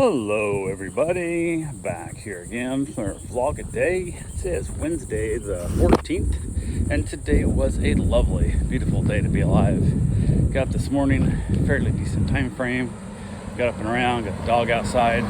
Hello everybody, back here again for vlog a day. Today is Wednesday the 14th and today was a lovely, beautiful day to be alive. Got up this morning, fairly decent time frame. Got up and around, got the dog outside,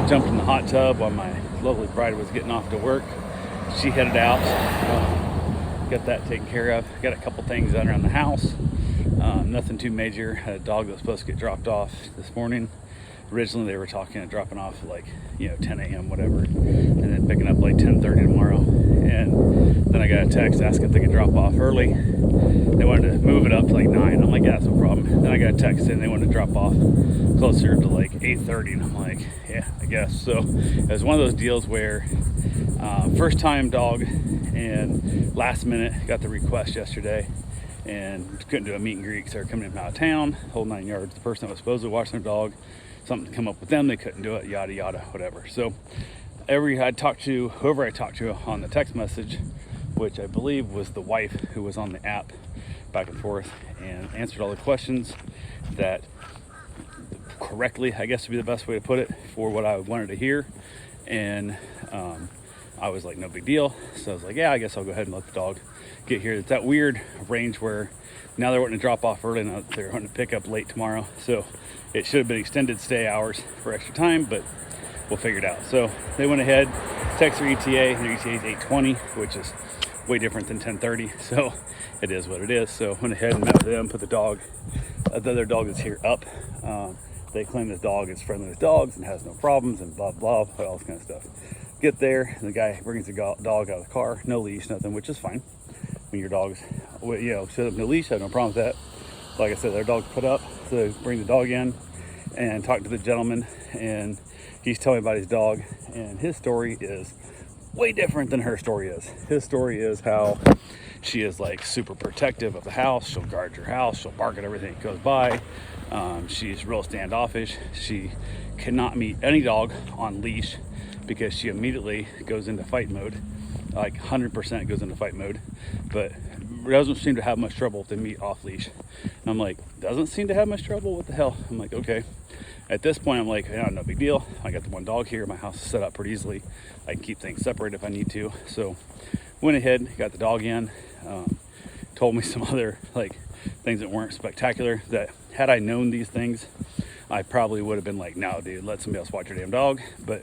jumped in the hot tub while my lovely bride was getting off to work. She headed out, got that taken care of. Got a couple things done around the house, nothing too major. Had a dog that was supposed to get dropped off this morning. Originally they were talking of dropping off like 10 a.m. whatever, and then picking up like 10:30 tomorrow. And then I got a text asking if they could drop off early. They wanted to move it up to like 9. I'm like, yeah, that's no problem. Then I got a text saying they wanted to drop off closer to like 8:30, and I'm like, yeah, I guess. So it was one of those deals where first time dog, and last minute got the request yesterday and couldn't do a meet and greet because they were coming in from out of town, whole 9 yards. The person that was supposed to watch their dog, something to come up with them, they couldn't do it, yada yada, whatever. So whoever I talked to on the text message, which I believe was the wife who was on the app back and forth and answered all the questions that correctly, I guess would be the best way to put it, for what I wanted to hear. And I was like, no big deal. So I was like, yeah, I guess I'll go ahead and let the dog get here. It's that weird range where now they're wanting to drop off early and they're wanting to pick up late tomorrow. So it should have been extended stay hours for extra time, but we'll figure it out. So they went ahead, text their ETA, and their ETA is 8:20, which is way different than 10:30. So it is what it is. So went ahead and met with them, put the dog, the other dog that's here up. They claim this dog is friendly with dogs and has no problems and blah, blah, all this kind of stuff. Get there, and the guy brings the dog out of the car, no leash, nothing, which is fine. When your dog's, set up no leash, I have no problem with that. Like I said, their dog's put up, so they bring the dog in and talk to the gentleman, and he's telling me about his dog, and his story is way different than her story is. His story is how she is like super protective of the house. She'll guard your house. She'll bark at everything that goes by. She's real standoffish. She cannot meet any dog on leash because she immediately goes into fight mode, like 100% goes into fight mode, but doesn't seem to have much trouble if they meet off leash. And I'm like, doesn't seem to have much trouble? What the hell? I'm like, okay. At this point, I'm like, yeah, no big deal. I got the one dog here. My house is set up pretty easily. I can keep things separate if I need to. So went ahead, got the dog in, told me some other like things that weren't spectacular, that had I known these things, I probably would have been like, no, dude, let somebody else watch your damn dog. But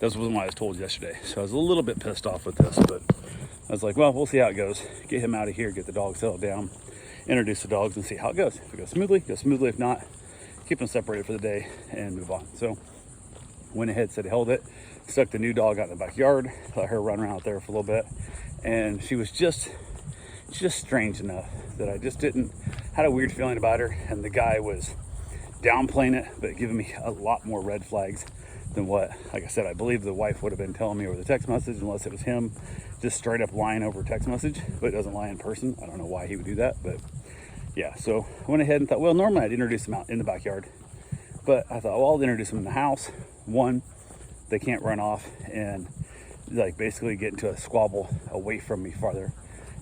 this wasn't what I was told yesterday. So I was a little bit pissed off with this, but I was like, well, we'll see how it goes. Get him out of here, get the dog settled down, introduce the dogs, and see how it goes. If it goes smoothly, go smoothly. If not, keep them separated for the day and move on. So went ahead, said held it, stuck the new dog out in the backyard, let her run around out there for a little bit. And she was just strange enough that I just had a weird feeling about her. And the guy was downplaying it, but giving me a lot more red flags than what, like I said, I believe the wife would have been telling me over the text message, unless it was him just straight up lying over text message, but doesn't lie in person. I don't know why he would do that, but yeah. So I went ahead and thought, well, normally I'd introduce them out in the backyard, but I thought, well, I'll introduce them in the house. One, they can't run off and like basically get into a squabble away from me farther.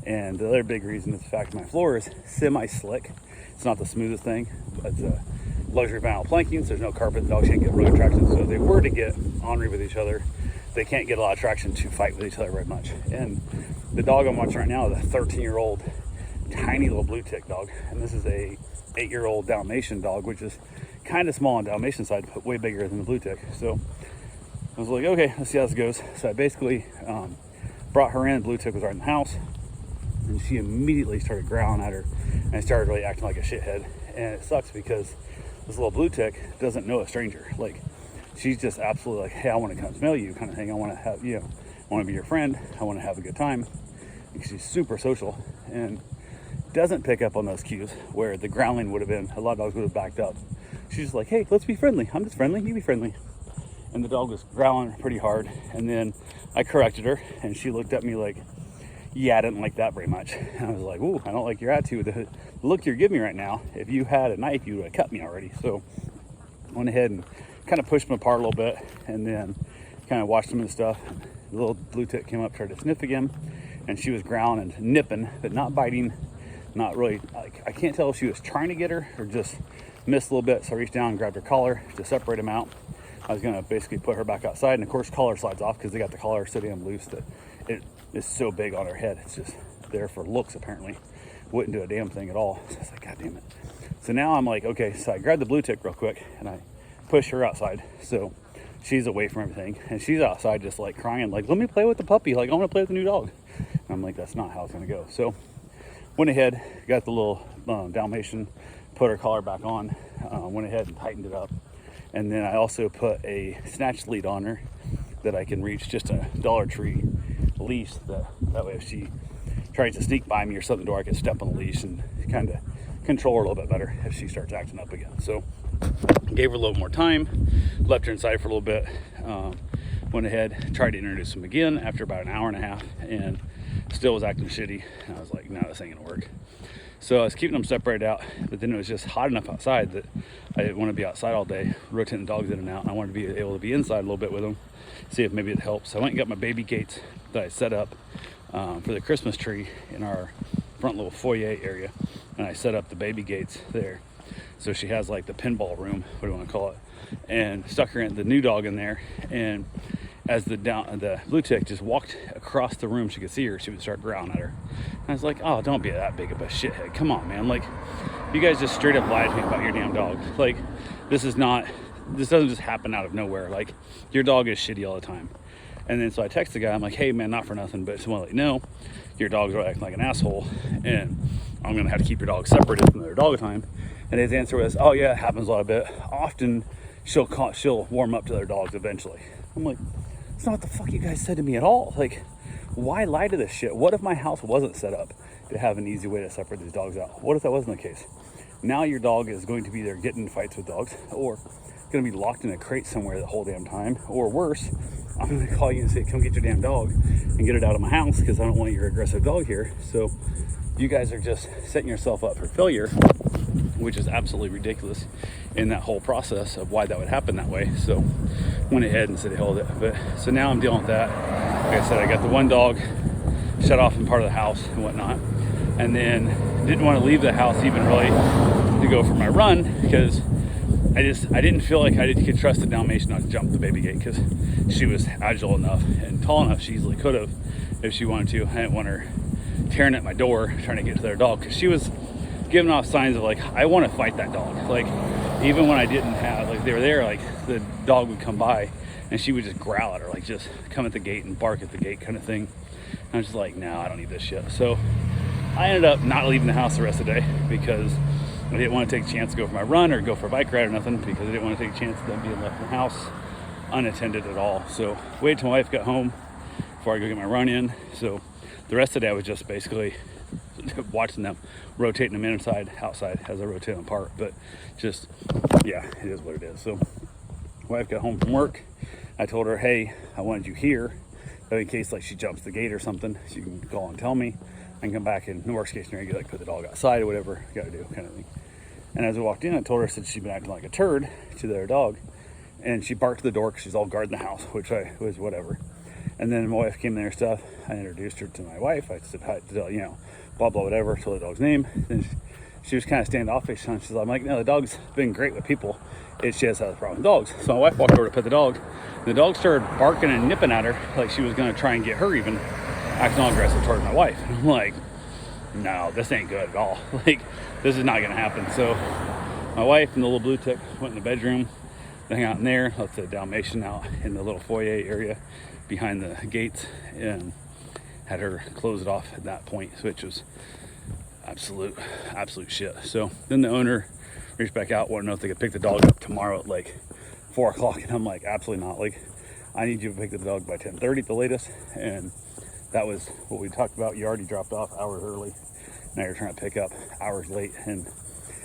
And the other big reason is the fact my floor is semi-slick. It's not the smoothest thing, but it's a luxury vinyl planking, so there's no carpet. The dogs can't get road traction. So if they were to get ornery with each other, they can't get a lot of traction to fight with each other very much. And the dog I'm watching right now is a 13-year-old tiny little blue tick dog, and this is a 8-year-old Dalmatian dog, which is kind of small on Dalmatian side, but way bigger than the blue tick. So I was like, okay, let's see how this goes. So I basically brought her in. Blue tick was right in the house, and she immediately started growling at her and started really acting like a shithead. And it sucks because this little blue tick doesn't know a stranger. Like, she's just absolutely like, hey, I want to come smell you kind of thing. I want to have, I want to be your friend. I want to have a good time. And she's super social and doesn't pick up on those cues where the growling would have been, a lot of dogs would have backed up. She's just like, hey, let's be friendly. I'm just friendly. You be friendly. And the dog was growling pretty hard. And then I corrected her and she looked at me like, yeah, I didn't like that very much. And I was like, ooh, I don't like your attitude. The look you're giving me right now, if you had a knife, you would have cut me already. So I went ahead and kind of pushed them apart a little bit and then kind of watched them and stuff. The little blue tick came up, tried to sniff again, and she was growling and nipping, but not biting, not really. Like, I can't tell if she was trying to get her or just missed a little bit, so I reached down and grabbed her collar to separate them out. I was gonna basically put her back outside, and of course collar slides off because they got the collar so damn loose that it is so big on her head. It's just there for looks apparently. Wouldn't do a damn thing at all. So I was like, God damn it. So now I'm like, okay, so I grabbed the blue tick real quick and I push her outside. So she's away from everything, and she's outside just like crying, like, let me play with the puppy. Like, I want to play with the new dog. And I'm like, that's not how it's gonna go. So went ahead, got the little Dalmatian, put her collar back on, went ahead and tightened it up. And then I also put a snatch lead on her that I can reach, just a Dollar Tree leash. That way if she tries to sneak by me or something, I can step on the leash and kind of control her a little bit better if she starts acting up again. So gave her a little more time, left her inside for a little bit, went ahead, tried to introduce him again after about an hour and a half, and still was acting shitty. And I was like, no, this ain't gonna work. So I was keeping them separated out, but then it was just hot enough outside that I didn't want to be outside all day, rotating the dogs in and out. And I wanted to be able to be inside a little bit with them, see if maybe it helps. So I went and got my baby gates that I set up for the Christmas tree in our front little foyer area. And I set up the baby gates there. So she has like the pinball room, what do you want to call it? And stuck her in the new dog in there. And as the blue tick just walked across the room, she could see her, she would start growling at her. And I was like, oh, don't be that big of a shithead. Come on, man. Like, you guys just straight up lied to me about your damn dog. Like, this doesn't just happen out of nowhere. Like, your dog is shitty all the time. And then so I text the guy, I'm like, hey man, not for nothing, but just want to let you know, your dog's acting like an asshole, and I'm gonna have to keep your dog separated from their dog time. And his answer was, oh yeah, it happens a lot of bit. Often she'll warm up to their dogs eventually. I'm like, it's not what the fuck you guys said to me at all. Like, why lie to this shit? What if my house wasn't set up to have an easy way to separate these dogs out? What if that wasn't the case? Now your dog is going to be there getting in fights with dogs, or going to be locked in a crate somewhere the whole damn time, or worse, I'm going to call you and say, come get your damn dog and get it out of my house because I don't want your aggressive dog here. So you guys are just setting yourself up for failure, which is absolutely ridiculous in that whole process of why that would happen that way. So went ahead and said held it. But so now I'm dealing with that. Like I said, I got the one dog shut off in part of the house and whatnot, and then didn't want to leave the house even really to go for my run because I didn't feel like I could trust the Dalmatian not to jump the baby gate because she was agile enough and tall enough she easily could have if she wanted to. I didn't want her tearing at my door trying to get to their dog because she was giving off signs of like, I want to fight that dog. Like, even when I didn't have, like, they were there, like the dog would come by and she would just growl at her, like just come at the gate and bark at the gate kind of thing. And I was just like, no, I don't need this shit. So I ended up not leaving the house the rest of the day because I didn't want to take a chance to go for my run or go for a bike ride or nothing because I didn't want to take a chance of them being left in the house unattended at all. So waited till my wife got home before I go get my run in. So the rest of the day I was just basically watching them, rotating them inside, outside as I rotate them apart. But just, yeah, it is what it is. So wife got home from work. I told her, hey, I wanted you here in case like she jumps the gate or something. She can call and tell me. I can come back in the worst case scenario, like put the dog outside or whatever you gotta do, kind of thing. And as we walked in, I told her, I said she'd been acting like a turd to their dog, and she barked at the door because she's all guarding the house, which I was whatever. And then my wife came there and stuff. I introduced her to my wife. I said, hi, you know, blah blah whatever, told the dog's name. Then she was kind of standoffish, and she's like, I'm like, no, the dog's been great with people. She just has a problem with dogs. So my wife walked over to pet the dog. The dog started barking and nipping at her like she was gonna try and get her even, acting all aggressive towards my wife. And I'm like, no, this ain't good at all. Like, this is not gonna happen. So my wife and the little blue tick went in the bedroom, hang out in there, left the Dalmatian out in the little foyer area behind the gates, and had her close it off at that point, which was absolute shit. So then the owner reached back out, wanted to know if they could pick the dog up tomorrow at like 4 o'clock, and I'm like, absolutely not. Like, I need you to pick the dog by 10:30 at the latest. And that was what we talked about. You already dropped off hours early, now you're trying to pick up hours late. And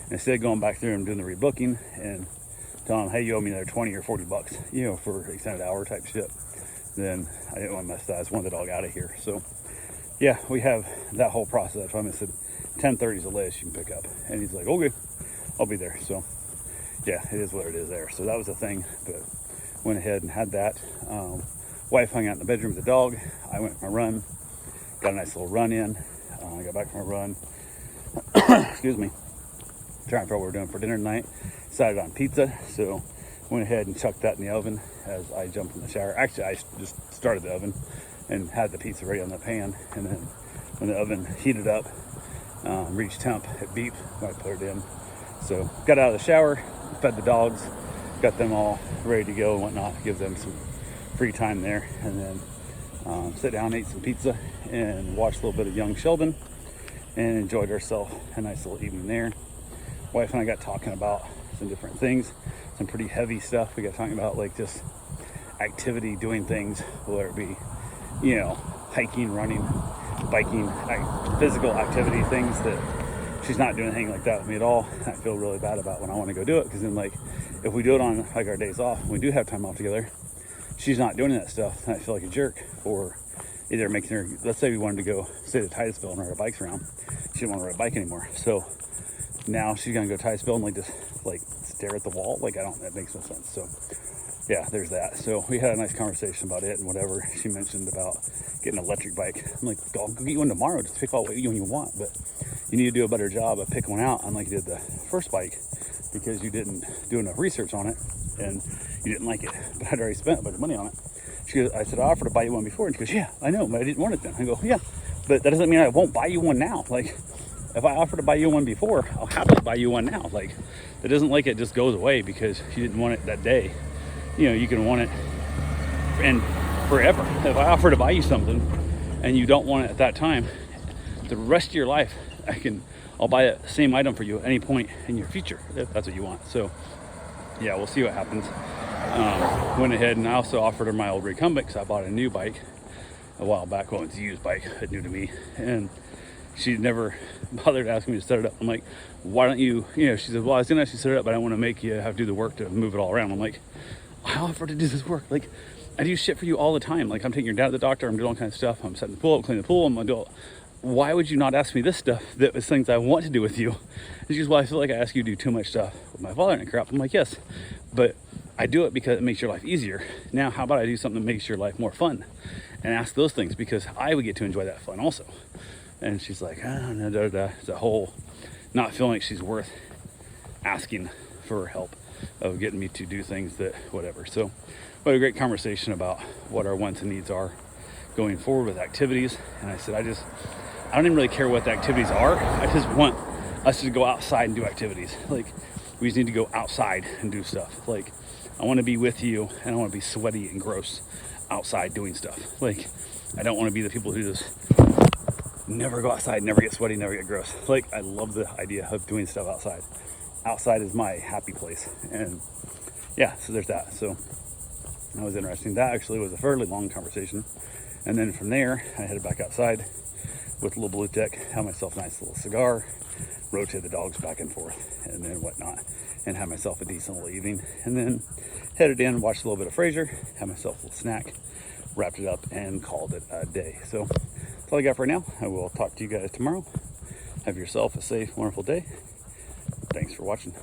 instead of going back through and doing the rebooking and telling them, hey, you owe me another 20 or 40 bucks, you know, for extended hour type shit, then I didn't want to mess that. I just wanted the dog out of here. So yeah, we have that whole process. That's why I said 10:30 is the latest you can pick up. And he's like, okay, I'll be there. So yeah, it is what it is there. So that was the thing, but went ahead and had that. Wife hung out in the bedroom with the dog. I went for my run, got a nice little run in. I got back from a run, excuse me, trying to figure out what we're doing for dinner tonight. Decided on pizza, so went ahead and chucked that in the oven as I jumped in the shower. Actually, I just started the oven and had the pizza ready on the pan, and then when the oven heated up, reached temp, it beeped, I put it in. So got out of the shower, fed the dogs, got them all ready to go and whatnot, give them some free time there, and then sit down, ate some pizza, and watched a little bit of Young Sheldon, and enjoyed ourselves a nice little evening there. Wife and I got talking about some different things, some pretty heavy stuff. We got talking about like just activity, doing things, whether it be, you know, hiking, running, biking, physical activity, things that she's not doing anything like that with me at all. I feel really bad about when I want to go do it, because then like if we do it on like our days off, we do have time off together, she's not doing that stuff, and I feel like a jerk for either making her, let's say we wanted to go say to Titusville and ride our bikes around, she didn't want to ride a bike anymore, so now she's gonna go to Titusville and like just like stare at the wall. Like that makes no sense. So yeah, there's that. So we had a nice conversation about it and whatever. She mentioned about getting an electric bike. I'm like, I'll go get you one tomorrow, just pick all what you want, but you need to do a better job of picking one out, unlike you did the first bike, because you didn't do enough research on it and you didn't like it. But I'd already spent a bunch of money on it. She goes, I said, I offered to buy you one before, and she goes, yeah, I know, but I didn't want it then. I go, yeah, but that doesn't mean I won't buy you one now. Like, if I offer to buy you one before, I'll happily buy you one now. Like, it isn't like it just goes away because you didn't want it that day. You know, you can want it and forever. If I offer to buy you something and you don't want it at that time, the rest of your life, I'll buy the same item for you at any point in your future, if that's what you want. So yeah, we'll see what happens. Went ahead and I also offered her my old recumbent, because I bought a new bike a while back. Well, it's a used bike, new to me, and she never bothered asking me to set it up. I'm like, why don't you, she said, well, I was gonna actually set it up, but I don't want to make you have to do the work to move it all around. I'm like, I offer to do this work. Like, I do shit for you all the time. Like, I'm taking your dad to the doctor, I'm doing all kinds of stuff, I'm setting the pool up, cleaning the pool, I'm gonna do all. Why would you not ask me this stuff that was things I want to do with you? And she goes, well, I feel like I ask you to do too much stuff with my father and crap. I'm like, yes, but I do it because it makes your life easier. Now, how about I do something that makes your life more fun and ask those things, because I would get to enjoy that fun also. And she's like, it's a whole not feeling like she's worth asking for help of getting me to do things that whatever. So we had a great conversation about what our wants and needs are going forward with activities. And I said, I don't even really care what the activities are. I just want us to go outside and do activities. Like, we just need to go outside and do stuff. Like, I want to be with you, and I want to be sweaty and gross outside doing stuff. Like, I don't want to be the people who just never go outside, never get sweaty, never get gross. Like, I love the idea of doing stuff outside. Outside is my happy place. And yeah, so there's that. So that was interesting. That actually was a fairly long conversation. And then from there, I headed back outside with a little Blue Tech, had myself a nice little cigar, rotate the dogs back and forth, and then whatnot, and had myself a decent little evening. And then headed in, watched a little bit of Frasier, had myself a little snack, wrapped it up, and called it a day. So that's all I got for now. I will talk to you guys tomorrow. Have yourself a safe, wonderful day. Thanks for watching.